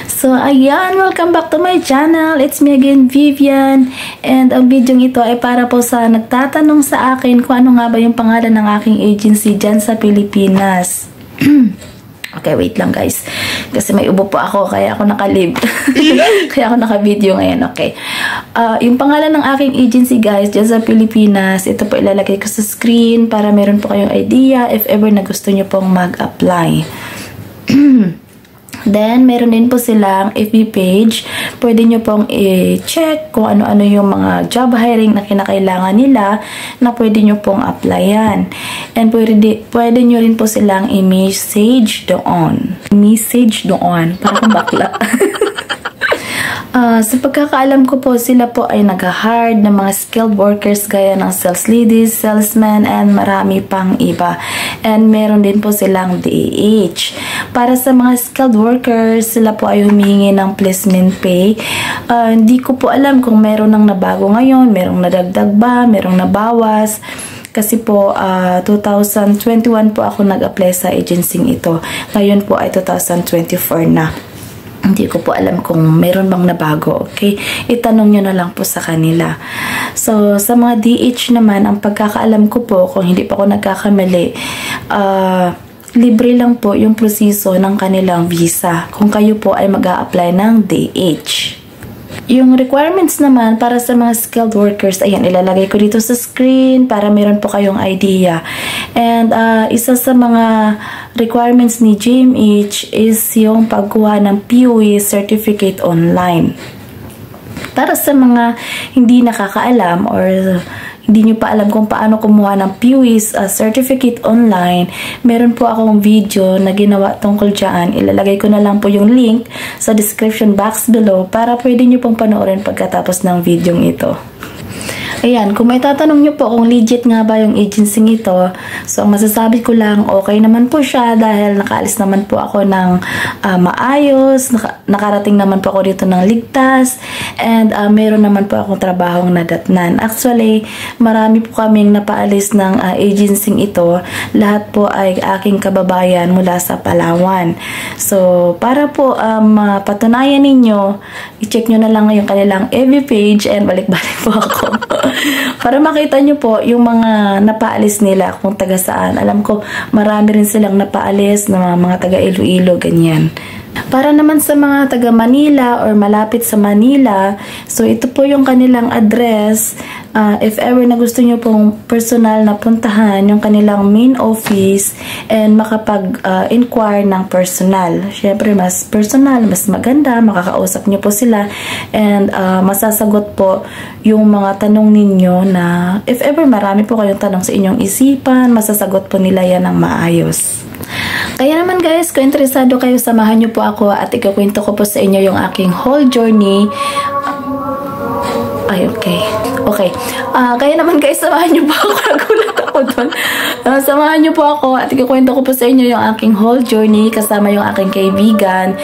So, ayan, welcome back to my channel. It's me again, Vivian. And ang video ito ay para po sa nagtatanong sa akin kung ano nga ba yung pangalan ng aking agency dyan sa Pilipinas. Okay, wait lang guys. Kasi may ubo po ako, kaya ako naka-live. Kaya ako naka-video ngayon, okay. Yung pangalan ng aking agency guys, dyan sa Pilipinas, ito po ilalagay ko sa screen para meron po kayong idea if ever na gusto nyo pong mag-apply. Then, meron din po silang FB page. Pwede nyo pong i-check kung ano-ano yung mga job hiring na kinakailangan nila na pwede nyo pong applyan. And pwede nyo rin po silang i-message doon. Message doon. Parang bakla. Sa pagkakaalam ko po, sila po ay nag-hard ng mga skilled workers gaya ng sales ladies, salesmen, and marami pang iba. And meron din po silang DH. Para sa mga skilled workers, sila po ay humihingi ng placement pay. Hindi ko po alam kung meron nang nabago ngayon, merong nadagdag ba, merong nabawas. Kasi po, 2021 po ako nag-apply sa agency ito. Ngayon po ay 2024 na. Hindi ko po alam kung meron bang nabago, okay? Itanong nyo na lang po sa kanila. So, sa mga DH naman, ang pagkakaalam ko po, kung hindi pa ako nagkakamali, libre lang po yung proseso ng kanilang visa kung kayo po ay mag-a-apply ng DH. Yung requirements naman para sa mga skilled workers, ayan, ilalagay ko dito sa screen para meron po kayong idea. And isa sa mga requirements ni GMH is yung pagkuha ng PUE certificate online. Para sa mga hindi nakakaalam or hindi nyo pa alam kung paano kumuha ng PUE's certificate online, meron po akong video na ginawa tungkol dyan. Ilalagay ko na lang po yung link sa description box below para pwede nyo pong panoorin pagkatapos ng video ito. Ayan, kung may tatanong nyo po kung legit nga ba yung agency ito, so ang masasabi ko lang, okay naman po siya dahil nakaalis naman po ako ng maayos, nakarating naman po ako dito ng ligtas, and meron naman po akong trabahong nadatnan. Actually, marami po kaming napaalis ng agency ito. Lahat po ay aking kababayan mula sa Palawan. So, para po patunayan ninyo, i-check nyo na lang yung kanilang FB page and balik-balik po ako. Para makita nyo po yung mga napaalis nila kung taga saan. Alam ko marami rin silang napaalis na mga taga Iloilo, ganyan. Para naman sa mga taga Manila or malapit sa Manila, so ito po yung kanilang address. If ever na gusto nyo pong personal na puntahan yung kanilang main office and makapag-inquire ng personal. Siyempre, mas personal, mas maganda, makakausap nyo po sila and masasagot po yung mga tanong ninyo na if ever marami po kayong tanong sa inyong isipan, masasagot po nila yan ng maayos. Kaya naman guys, kung interesado kayo, samahan nyo po ako at ikukwento ko po sa inyo yung aking whole journey. Ay, okay. Okay. Kaya naman guys, samahan nyo po ako. Nagulat ako doon. Samahan nyo po ako at ikukwento ko po sa inyo yung aking whole journey kasama yung aking kaibigan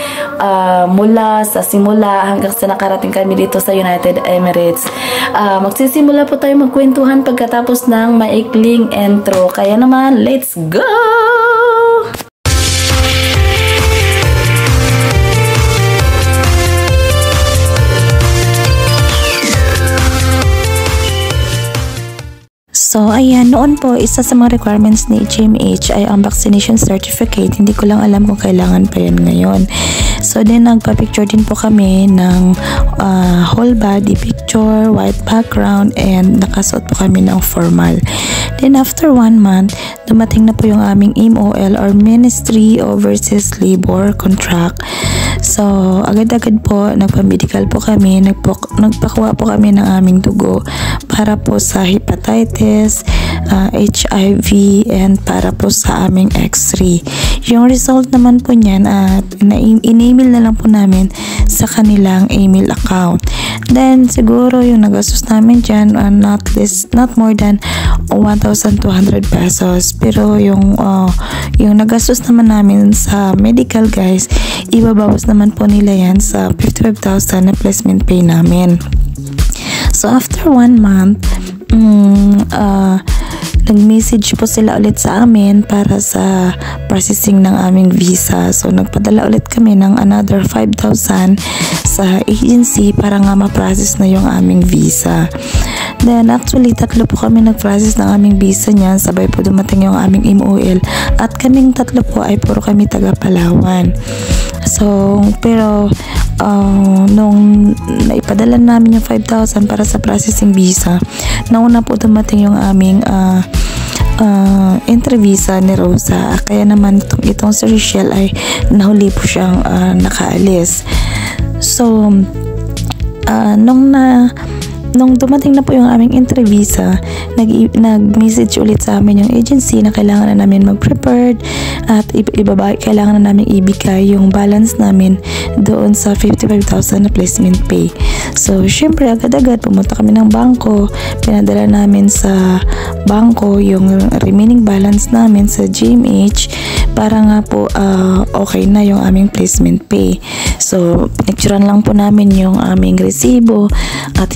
mula sa simula hanggang sa nakarating kami dito sa United Emirates. Magsisimula po tayo magkwentuhan pagkatapos ng maikling intro. Kaya naman, let's go! So, ayan, noon po, isa sa mga requirements ni GMH ay ang vaccination certificate. Hindi ko lang alam kung kailangan pa yan ngayon. So, then, nagpa-picture din po kami ng whole body picture, white background, and nakasuot po kami ng formal. Then, after 1 month, dumating na po yung aming MOL or Ministry Overseas Labor contract. So, agad-agad po, nagpa-medical po kami, nagpakuha po kami ng aming dugo para po sa hepatitis, HIV, and para po sa aming X-ray. Yung result naman po niyan, in-email na lang po namin sa kanilang email account. Then, siguro yung nagastos namin dyan, not more than 1,200 pesos. Pero yung nagastos naman namin sa medical guys, ibabawas naman po nila yan sa 55,000 na placement pay namin. So, after 1 month, nag-message po sila ulit sa amin para sa processing ng aming visa. So nagpadala ulit kami ng another 5,000 sa agency para nga ma-process na yung aming visa. Then actually tatlo po kami nag-process ng aming visa niyan, sabay po dumating yung aming MOL at kaming tatlo po ay puro kami taga Palawan. So pero nung naipadala namin yung 5,000 para sa processing visa, nauna po dumating yung aming entry visa ni Rosa, kaya naman itong si Richelle ay nahuli po siyang nakaalis. So nung dumating na po yung aming entry visa, nag-message ulit sa amin yung agency na kailangan na namin mag-prepared at kailangan na namin ibigay yung balance namin doon sa 55,000 na placement pay. So syempre agad-agad pumunta kami ng bangko, pinadala namin sa bangko yung remaining balance namin sa GMH para nga po okay na yung aming placement pay. So pinicturean lang po namin yung aming resibo at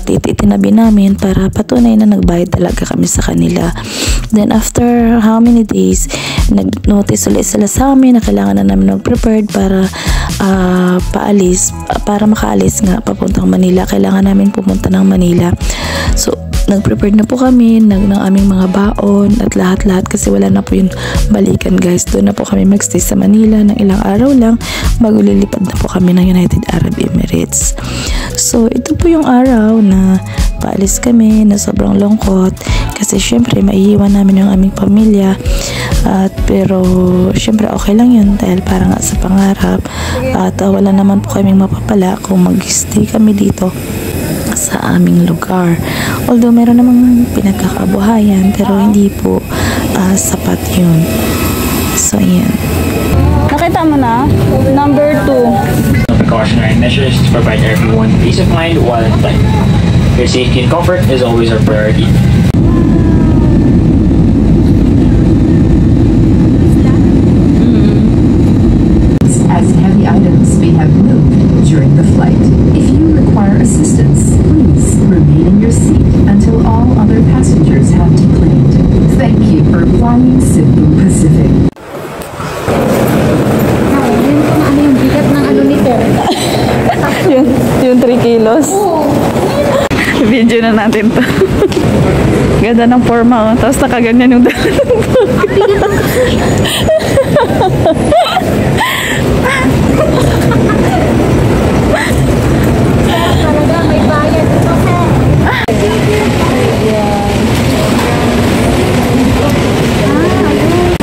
itinabi namin para patunay na nagbayad talaga kami sa kanila. Then after how many days, nag-notice ulit sila sa amin na kailangan na namin mag-prepared para makaalis nga papuntang Manila. Kailangan namin pumunta ng Manila. So nag-prepare na po kami ng aming mga baon at lahat-lahat kasi wala na po yung balikan, guys. Doon na po kami magstay sa Manila ng ilang araw lang bago lilipad na po kami ng United Arab Emirates. So ito po yung araw na paalis kami na sobrang lungkot kasi syempre maiiwan namin yung aming pamilya pero syempre okay lang yun dahil para nga sa pangarap at wala naman po kaming mapapala kung mag-stay kami dito sa aming lugar. Although meron namang pinagkakabuhayan pero hindi po sapat yun. So ayan. Nakita mo na? Number 2. Precautionary measures to provide everyone peace of mind while in flight. Your safety and comfort is always our priority. As heavy items may have moved during the flight. If you require assistance, please remain in your seat until all other passengers have deplaned. Thank you for flying Cebu Pacific. yung 3 kilos. Video na natin to. Ganda ng forma, oh. Tapos nakaganyan yung dala. Talaga may bayad ito,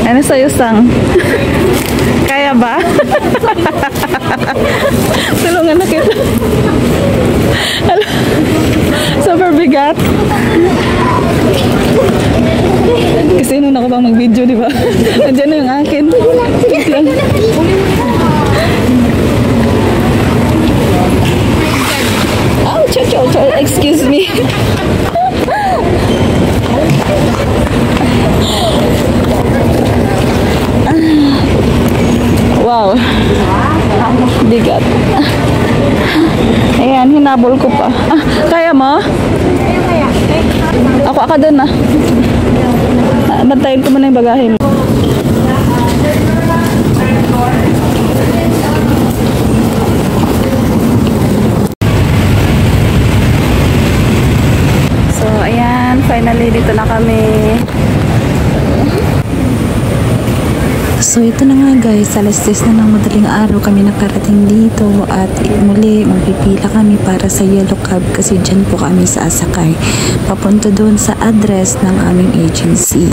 Ano sa'yo, Sang? Kaya ba? Tulungan na kita. Super bigat. Kasi nung ako pang mag-video, di ba? Nandiyan na yung akin. Oh, excuse me. Wow. Bigat. Ayan, hinabol ko pa. Kaya mo? Ako doon na. Bantayin ko muna yung bagahe mo. So, ayan. Finally, dito na kami. So ito na nga guys, alas 10 na ng madaling araw kami nakarating dito at muli magpipila kami para sa Yellow Cab kasi dyan po kami sasakay papunta doon sa address ng aming agency.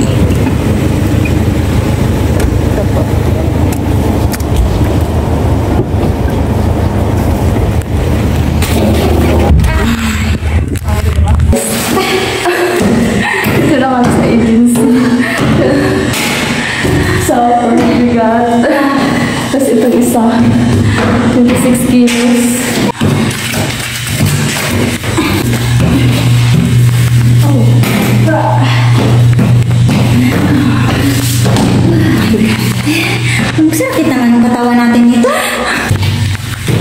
Ito na kami sa agency. So, bigat. Tapos itong isa, 26 kilos. Ang sakit naman ang katawan natin nito.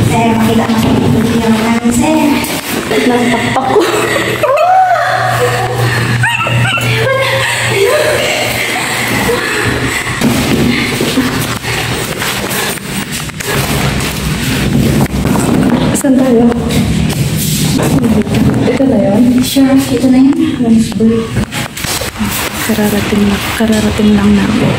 Sir, makita mo sa video namin, sir. Nagtakpak ko. Saan tayo? Ito na yun? Sure, ito na yun. Kararating lang namin.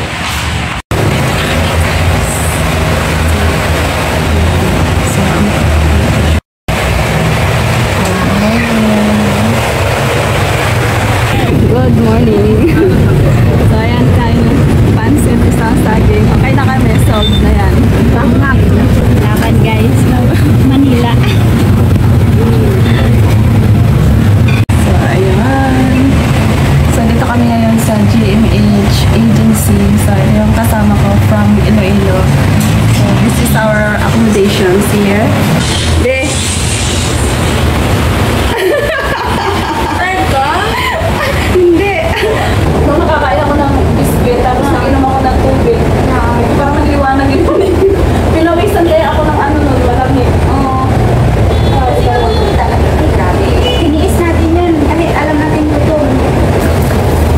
Good morning. So, ayan, kain ng pansit, isang saging. Okay na kami, solved na yan. Bangak. Laban guys. Manila. So, ayan. So, dito kami ngayon sa GMH Agency. So, yung kasama ko from Iloilo. So, this is our accommodations here. De! Hindi! Nung nakakain ako ng biscuit, tapos naginom ako ng tubig. Parang nagliwanag yun. Pinawisan kaya ako ng ano nun, malamig. Oo. Tiniis natin yan. Kahit alam natin gutom.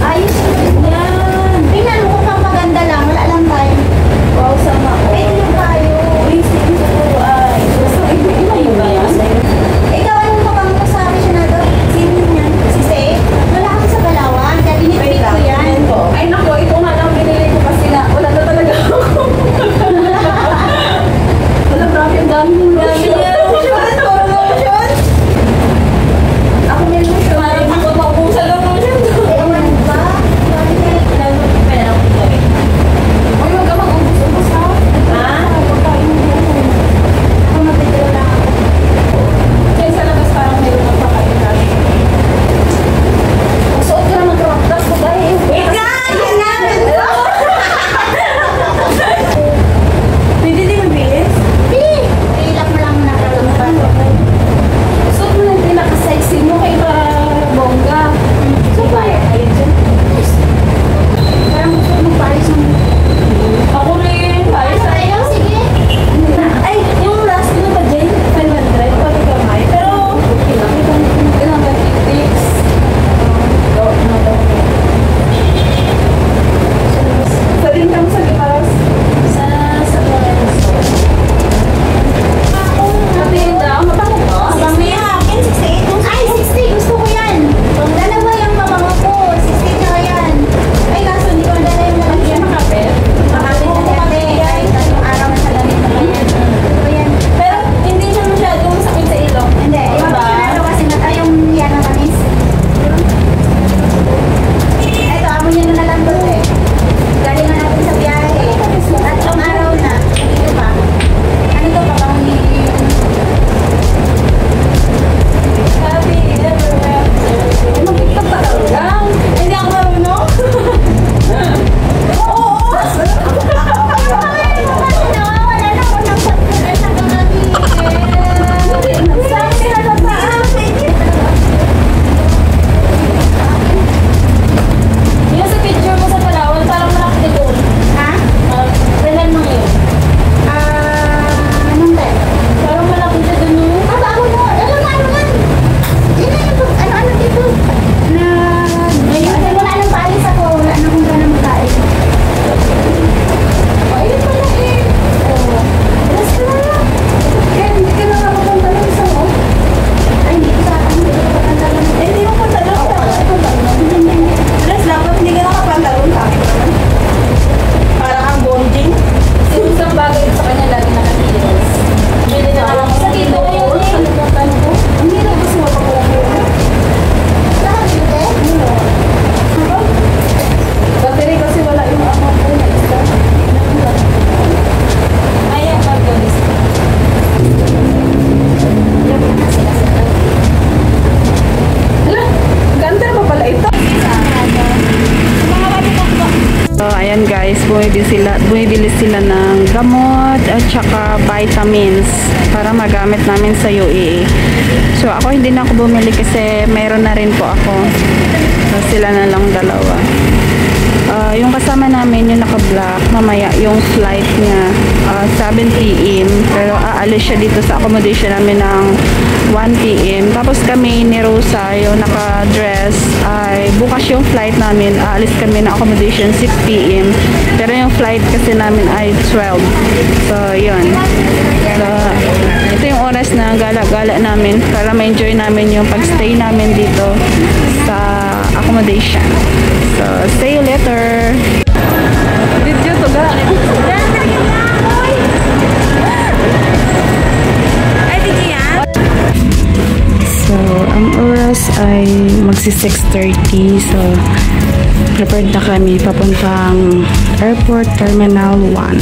Ayos yan. Tingnan mo kung maganda lang. Wala lang tayo. Wow, sama ko. Eh, ano tayo? Wasting siguro ay. Gusto iba ba yan? Ikaw, anong kabang mo sa aficionado? Sino yan? Si Say? Wala kasi sa Palawan. Kaya dinipit ko yan. Ay nako, ito nga lang binili ko kasi na wala na talaga ako. Wala, grabe ang dami ng lotion. Ako may lotion. Parang ako maubusan ng lotion. Ewan ba? Uy, huwag ka mag-ubus-ubus ha. Ha? Ako mapitilo lang ako. Kaya sa labas parang mayroon ng pakain natin. Suot ka naman crop top ko dahil. Hindi di mabilis. Ilak mo lang muna para lumabas. Suot mo lang din nakasexy mo kay ba bongga. So ba? Ayun dyan. Parang gusto mo palis ng... Ako rin. Ayos na. Ayaw, sige. Ay, yung last ko na ba dyan? 500. Pati kamay. Pero, okay lang. Ilang ba? Tips. Sa din kami sa Giparas. Sa Flores. Pati yun daw. Mabango ba? 60 akin, 68. Ay, 60. Gusto ko yan. Dalawa yung mabango ko. 60 na yan. Ay, kaso hindi ko nadala yung Hindi lalagyan. makapit. Makapit na dati. Ay, tatlong araw na sa damit na yan. Ito yan. Pero, hindi siya masyadong sakit sa ilong. Hindi. Yung Diba? pinalo kasi na tayo yung yan na kanis. Ito, amo niya na lang doon eh. Galing na natin sa biyahe. Tatlong araw na. Dito pa. Ano to pa bang Happy everywhere. Mag-tiktok pa lang. Hindi ako marunong. Oo. Yung sa picture mo sa Palawan, parang malaki doon. Kailan mo yun? Parang malaki siya doon yung... Ayun pala eh. Alas ka na lang. Kaya hindi ka na nakapunta ng isa mo. Hindi mo punta lang. Alas dapat hindi ka nakapantalon sa akin naman. Parang ang bonding. Isang bagay sa kanya lagi nakakilos. Bili na lang ako sa dito. Kalimutan ko. Hindi na gusto mo pa pala ko. Battery kasi wala yung amount ko na isa. Ayan, magalis. Hala, ganda pa pala ito. So, ayan guys, bumibili sila ng gamot at saka vitamins para magamit namin sa UAE. So, ako hindi na ako bumili kasi meron na rin po ako. So, sila na lang dalawa. Yung kasama namin, yung naka-black, mamaya yung flight niya 7 p.m. Pero aalis siya dito sa accommodation namin ng 1 p.m. Tapos kami ni Rosa, yung naka-dress, ay bukas yung flight namin. Aalis kami ng accommodation 6 p.m. Pero yung flight kasi namin ay 12. So, yun. So, ito yung oras na gala gagala namin para ma-enjoy namin yung pag-stay namin dito sa accommodation. So, see you later. Video to ga. So, ang oras ay magsi 6:30. So, prepared na kami papuntang Airport Terminal 1.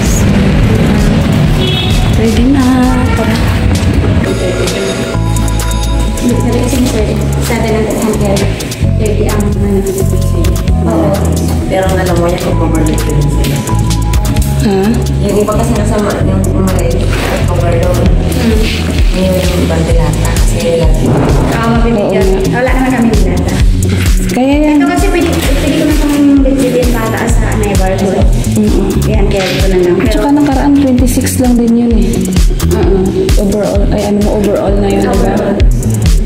So, ready na. Tara. 730 ang oo. Pero ang alam mo niya kung overload ka rin sila. Yung iba kasi nasa yung umaray at overload. Yung ibang dilata kasi nila. Mabibigyan. Wala naman kami dilata. Kaya yan. Ito kasi pwede ko na itong bitbitin pataas sa neighborhood. Yan, kaya ito na lang. Tsaka nakaraan 26 lang din yun eh. Overall, ay ano mo, overall na yun, diba?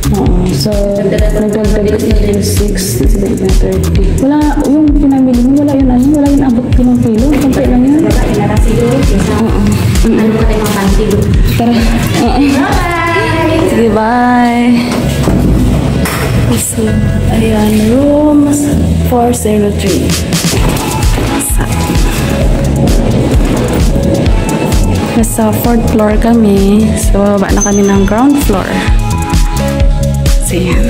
Oo. So, nagdagdag 26, 30. Wala, yung pinamili mo, wala yun ano, wala yun abot ko ng kilo. Kunti lang yun. Inara siguro. Ano ba tayo mga pantig? Tara. Bye! Sige, bye! So, ayan, room 403. Nasa 4th floor kami. So, baba na kami ng ground floor. So, yan.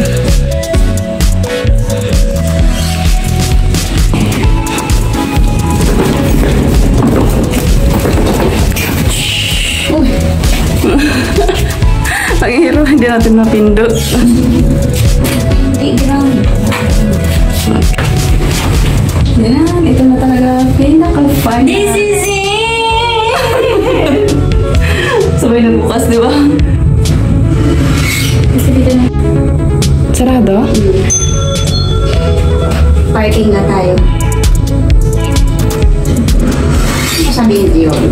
Ang hiro, hindi natin mapindot. Yan, ito na talaga pinaka-final. This is it! Sabay na bukas, di ba? Kasi dito na. Sarado? Parking na tayo. Ano sabihin niyo yun?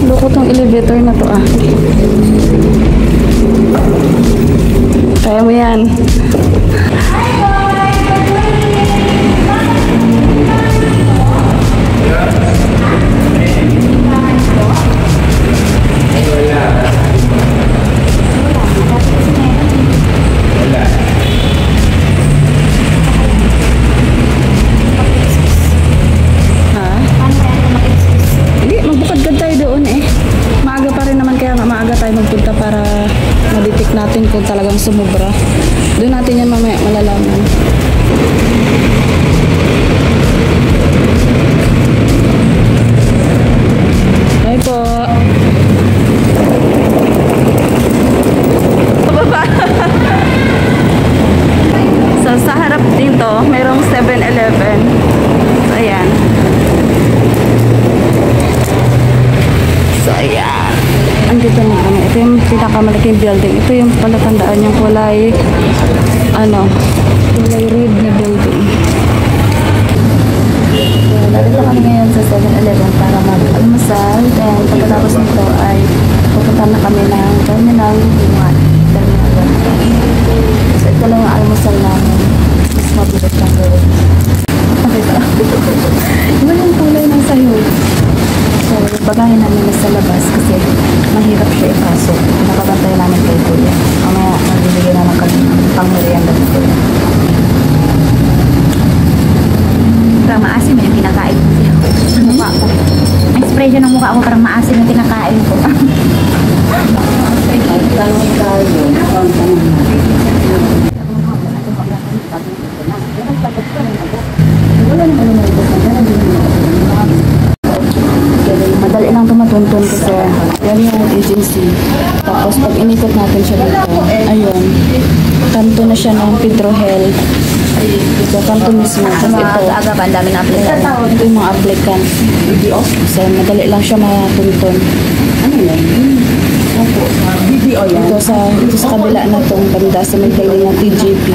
Loko tong elevator na to ah. Kaya mo yan. Magpunta para ma-detect natin kung talagang sumubra. Doon natin yan mamaya malalaman. Bye po. Baba. So sa harap dito mayroong 7-Eleven. So ayan. So ayan. Andito na kami. Ito yung pinakamalaking building. Ito yung palatandaan yung kulay kulay red na building. So, narito kami ngayon sa 7-Eleven para mag-almusal. Then, pagkatapos nito ay pupunta na kami ng Terminal 1. Terminal 1. So, ito lang yung almusal namin. Mas mabilis lang gawin. Nakita. Iba yung kulay ng sayo. So, bagahin namin nasa labas kasi mahirap siya ipasok. Nakabantay namin kay Kuya. Mamaya, magbibigay naman kami ng pang-merienda ng Kuya. Parang maasim yung kinakain ko siya. Mukha ko. Expression ng mukha ko parang maasim yung kinakain ko. Tanong tayo. Madali lang ito matuntun kasi yan yung agency. Tapos pag inikot natin siya dito, ayun, kanto na siya ng Pedro Health. So, kanto mismo. Tapos ito, Aga ba? Ang dami na applicant. ito yung mga applicant. So, madali lang siya matuntun. Ano yan? Opo. BDO yan? Ito sa kabila na itong banda sa may building ng TJP.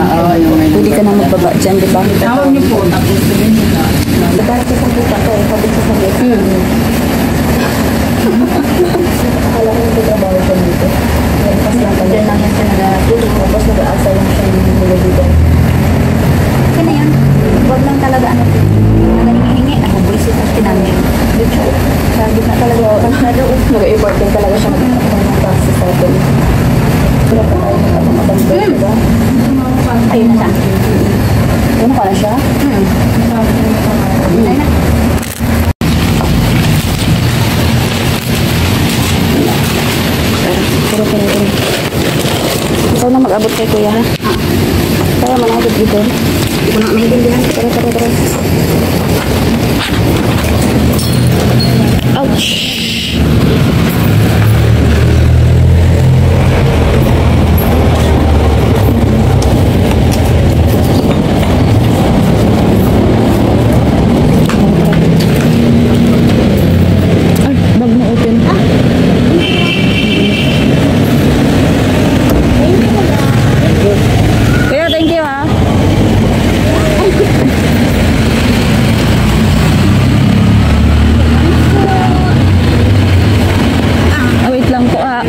Pwede ka na magbaba dyan, di ba? Tawag niyo po. Tapos sabihin niyo na. Dahil sa kita ko, sabi sa sabit. Akala ko yung trabaho ko dito. Yan, pas lang pala. Diyan lang yan siya nag-tulog. siya. Ano pala siya? Ay na. Pero. Ikaw na mag-abot kay kuya, ha? Kaya mag-abot dito. Hindi ko na maintindihan. Tara. Ouch! Ay, bag mo open. Kuya, thank you, ha? Wait lang po, ha?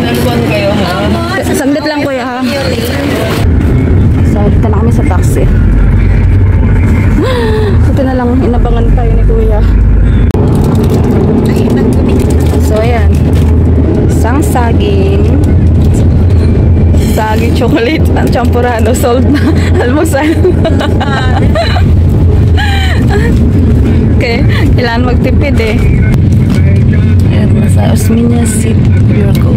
Saglit lang, kuya, ha? Saglit na kami sa taxi. Buti na lang, inabangan tayo ni kuya. So, ayan. Isang saging chocolate at champurado sold na. Almusal. Okay, kailangan magtipid eh. Ayan, nasa Osmeña City, Bureau.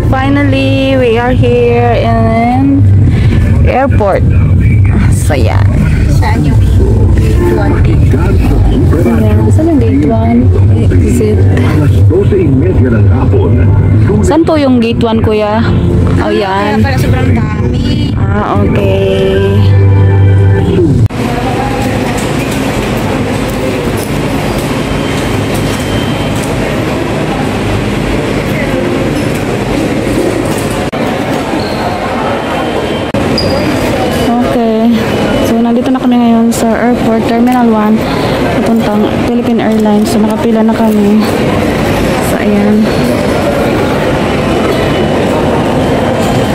Finally, we are here in airport. So, yan. Saan yung gate 1? Saan yung gate 1? Exit. Saan po yung gate 1, kuya? Oh, yan. Para sobrang dami. Ah, okay. Nandito na kami ngayon sa airport, Terminal 1, papuntang Philippine Airlines. So, nakapila na kami. So, ayan.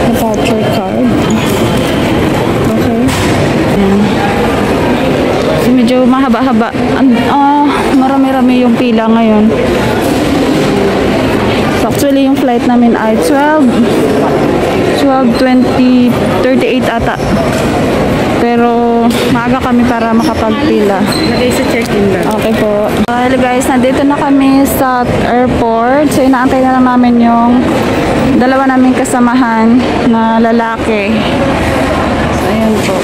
Departure card. Okay. Ayan. So, medyo mahaba-haba. Marami-rami yung pila ngayon. So, actually, yung flight namin ay 12:20:38 ata. Pero maaga kami para makapagpila. Lagay sa check-in bag. Okay po. Hello guys, nandito na kami sa airport. So inaantay na lang namin yung dalawa naming kasamahan na lalaki. So ayan po.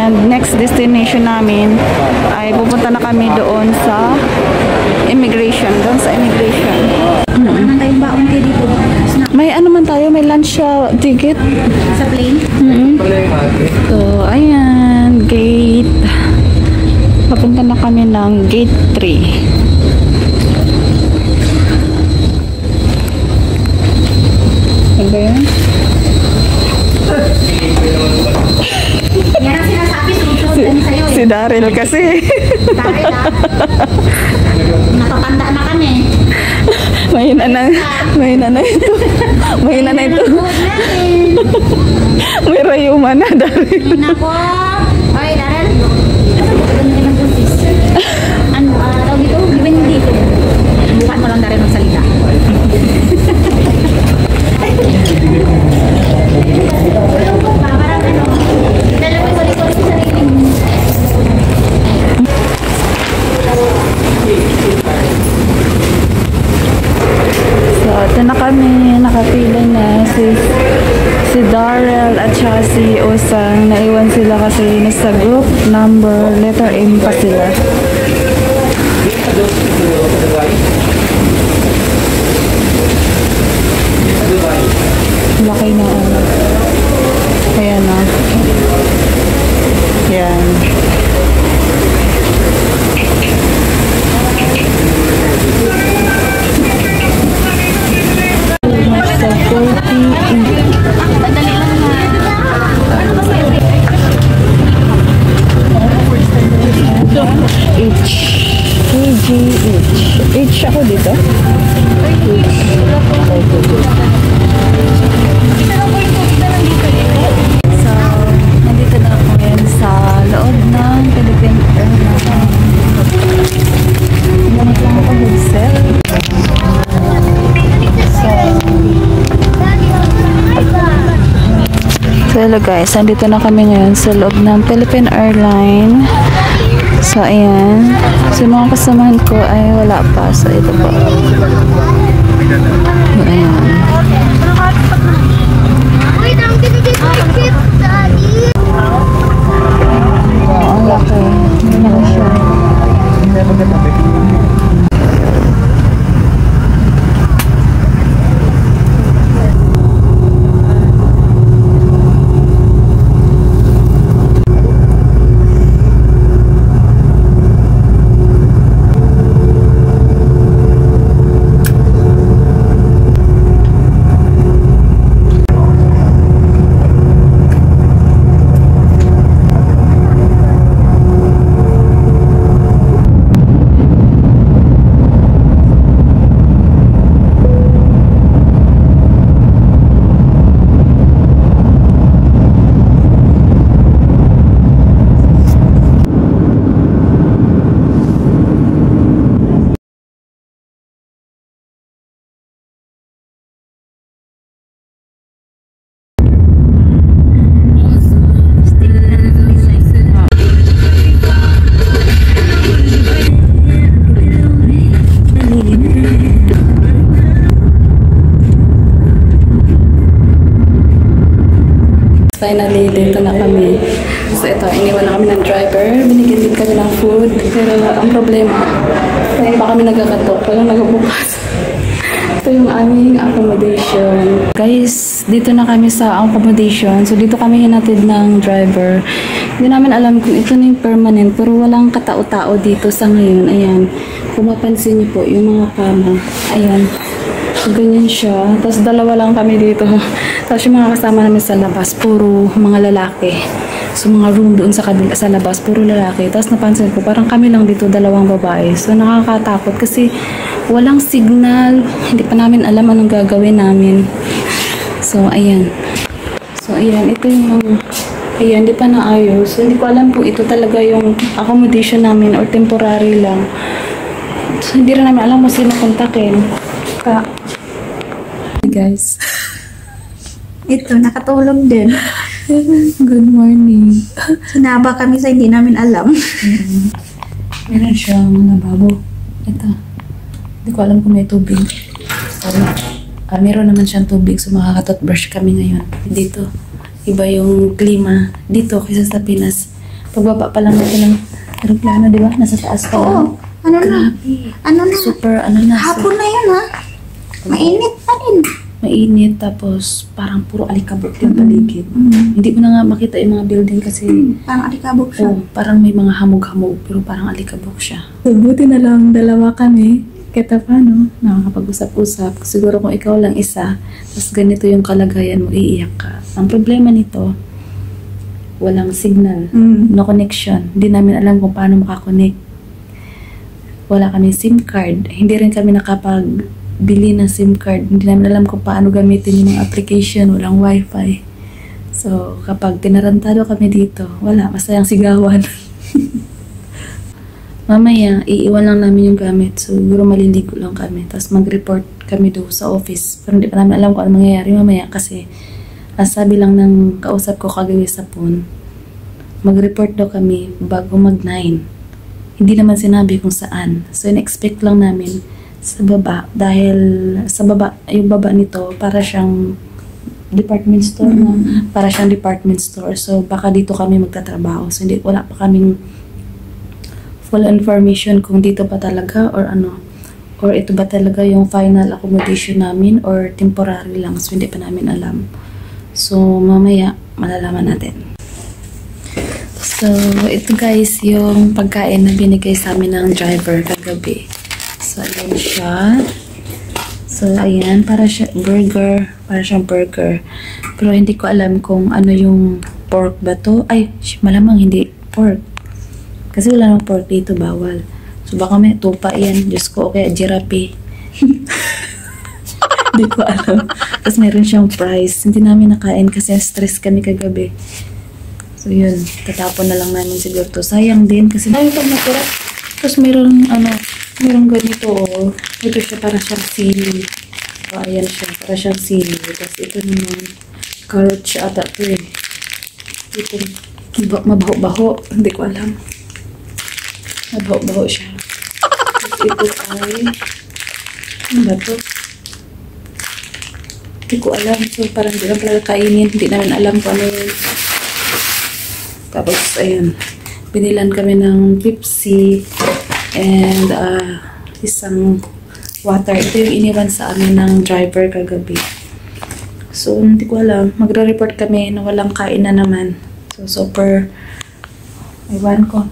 And next destination namin ay pupunta na kami doon sa immigration. Doon sa immigration. Ano tayong baon kayo dito? May ano man tayo, may lunch ticket. Sa plane? So, ayan, gate. Papunta na kami ng gate 3. Ano ba yan? Yan ang sinasabi, sunod kami sa'yo eh. Si Daryl kasi. Dahil natatanda na kami. Mahina na ito. Mahina na ito. May rayuma na, Daryl. Nako. Oy, Daryl. Ganda ng buntis. Ano, tawag dito? Given dito. Bukan mo lang, Daryl, magsalita. Parang ano, lalapit ko dito sa sarili mo. So, ito na kami. Nakapila na si Daryl at saka si Osang. Naiwan sila kasi nasa group number letter M pa sila. Laki na ano. Ayan na. Yan. Nasa 40 So, nandito na ako ngayon sa loob ng Philippine Airlines. Gamit lang ako headset. So, hello guys, nandito na kami ngayon sa loob ng Philippine Airlines. So, ayan. So, mga kasamahan ko ay wala pa. So, ito po. So, ayan. Ang laki. Hindi na siya. Finally, dito na kami. So ito, iniwan na kami ng driver. Binigyan din kami ng food. Pero ang problema, kaya pa kami nagkakatok. Walang nagbubukas. Ito yung aming accommodation. Guys, dito na kami sa accommodation. So dito kami hinatid ng driver. Hindi namin alam kung ito na yung permanent. Pero walang katao-tao dito sa ngayon. Ayan. Kung mapansin niyo po, yung mga kama. Ayan. So, ganyan siya. Tapos dalawa lang kami dito. Tapos yung mga kasama namin sa labas, puro mga lalaki. So mga room doon sa kabila, sa labas, puro lalaki. Tapos napansin ko, parang kami lang dito, dalawang babae. So nakakatakot kasi walang signal. Hindi pa namin alam anong gagawin namin. So ayan. So ayan, ito yung ayan, hindi pa naayos. So hindi ko alam po ito talaga yung accommodation namin or temporary lang. So hindi rin namin alam kung sino kontakin. Guys. Ito, nakatulong din. Good morning. Sinaba kami sa hindi namin alam. Meron siyang lababo. Ito. Hindi ko alam kung may tubig. Sorry. Meron naman siyang tubig. So makaka-toothbrush kami ngayon. Dito. Iba yung klima. Dito kaysa sa Pinas. Pagbaba pa lang natin ng aeroplano, di ba? Nasa taas pa lang. Oo. Ano na? Grabe. Ano na? Super, ano na. Hapon na yun, ha? Mainit pa rin. Mainit, tapos parang puro alikabok yung paligid. Hindi ko na nga makita yung mga building kasi Parang alikabok siya. parang may mga hamog-hamog pero parang alikabok siya. So, buti na lang dalawa kami. Kita pa, no? Nakakapag-usap-usap. Siguro kung ikaw lang isa, tapos ganito yung kalagayan mo, iiyak ka. Ang problema nito, walang signal. No connection. Hindi namin alam kung paano makakonect. Wala kami SIM card. Hindi rin kami bili ng SIM card. Hindi namin alam kung paano gamitin yung mga application. Walang wifi. So, kapag tinarantado kami dito, wala. Masayang sigawan. Mamaya, iiwan lang namin yung gamit. So, siguro maliligo lang kami. Tapos mag-report kami doon sa office. Pero hindi pa namin alam kung ano mangyayari mamaya kasi sabi lang ng kausap ko kagabi sa phone, mag-report daw kami bago mag-9. Hindi naman sinabi kung saan. So, in-expect lang namin sa baba dahil sa baba, yung baba nito para siyang department store na. Para siyang department store. So, baka dito kami magtatrabaho. So, wala pa kaming full information kung dito ba talaga or ano. Or ito ba talaga yung final accommodation namin or temporary lang. So, hindi pa namin alam. So, mamaya malalaman natin. So, ito guys yung pagkain na binigay sa amin ng driver kagabi. So, ayan siya. So, ayan. Para siya burger. Para siyang burger. Pero hindi ko alam kung ano yung pork ba to. Ay, malamang hindi pork. Kasi wala nang pork dito. Bawal. So, baka may tupa yan. Diyos ko. Okay, jirape. Hindi ko alam. Tapos meron siyang prize. Hindi namin nakain kasi stress kami kagabi. So yun, tatapon na lang namin siguro to. Sayang din kasi dahil pag natira. Tapos meron ganito oh. Ito siya para siyang sili. So ayan siya, para siyang sili. Tapos ito naman, carrot siya ata ito eh. Ito, mabaho-baho. Hindi ko alam. Mabaho-baho siya. Tapos ito ay, ano ba ito? Hindi ko alam. So parang hindi lang pala kainin. Hindi namin alam kung ano yun. Tapos, ayun, binilan kami ng Pepsi and isang water. Ito yung iniwan sa amin ng driver kagabi. So, hindi ko alam. Magre-report kami na walang kain na naman. So, super, iwan ko.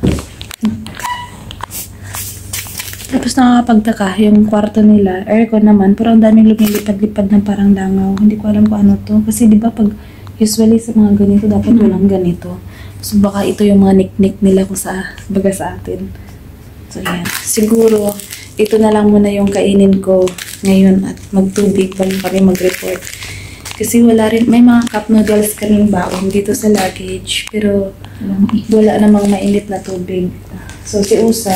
Tapos nakakapagtaka, yung kwarto nila, aircon naman, pero ang daming lumilipad-lipad na parang langaw. Hindi ko alam kung ano to. Kasi di ba pag usually sa mga ganito, dapat walang ganito. So, baka ito yung mga nick-nick nila kung baga sa atin. So, yan. Siguro, ito na lang muna yung kainin ko ngayon at magtubig bago kami mag-report. Kasi wala rin, may mga cup noodles kaming baon dito sa luggage. Pero, wala namang mainit na tubig. So, si Usan,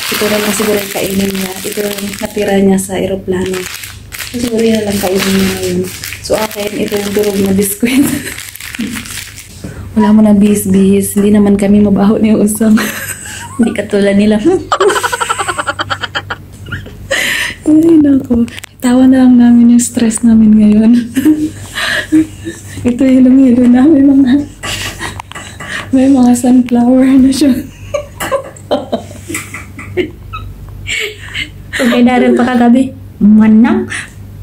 ito na lang siguro yung kainin niya. Ito yung natira niya sa aeroplano. So, siguro yan lang kainin niya ngayon. So, akin, ito yung durog na biskwit. Wala mo na bihis-bihis. Hindi naman kami mabaho ni Usang. Hindi katulad nila. Ay, naku. Tawa na lang namin yung stress namin ngayon. Ito hilong-hilo na. May mga sunflower na siya. Kung may daral pa kagabi, manang,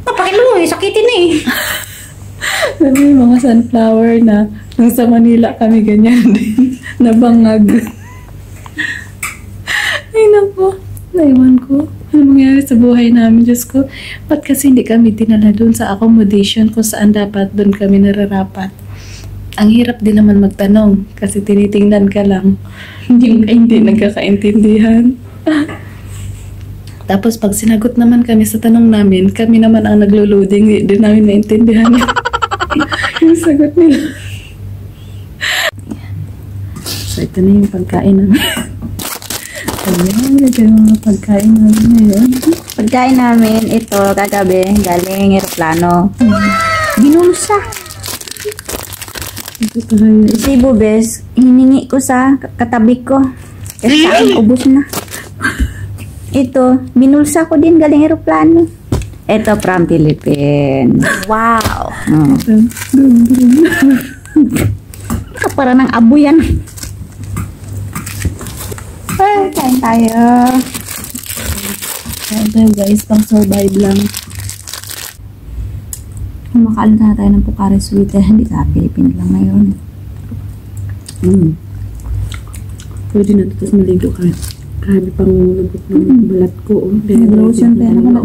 papakiluloy, sakitin eh. May mga sunflower na nung sa Manila kami ganyan din. Nabangag. Ay naku, naiwan ko. Ano mangyari sa buhay namin? Diyos ko, ba't kasi hindi kami dinala dun sa accommodation kung saan dapat dun kami nararapat? Ang hirap din naman magtanong kasi tinitingnan ka lang. Hindi nagkakaintindihan. Tapos pag sinagot naman kami sa tanong namin, kami naman ang naglo-loading, hindi din namin naintindihan yung sagot nila. So ito na yung pagkain namin. Ayan, ito yung mga pagkain namin ngayon. Pagkain namin, ito, kagabi, galing aeroplano. Binulsa. Ito tayo. Si Bubes, hiningi ko sa katabi ko. Kasi saan, ubos na. Ito, binulsa ko din galing aeroplano. Ito from Philippines. Wow! Para ng abo yan. Ay, kain tayo. Kain tayo guys, pang survive lang. Makakalita na tayo ng Pocari Sweet. Hindi ka, Philippines lang ngayon. Pwede na, tapos maligo ka. Grabe pang lubot ng balat ko. Lotion pa yan.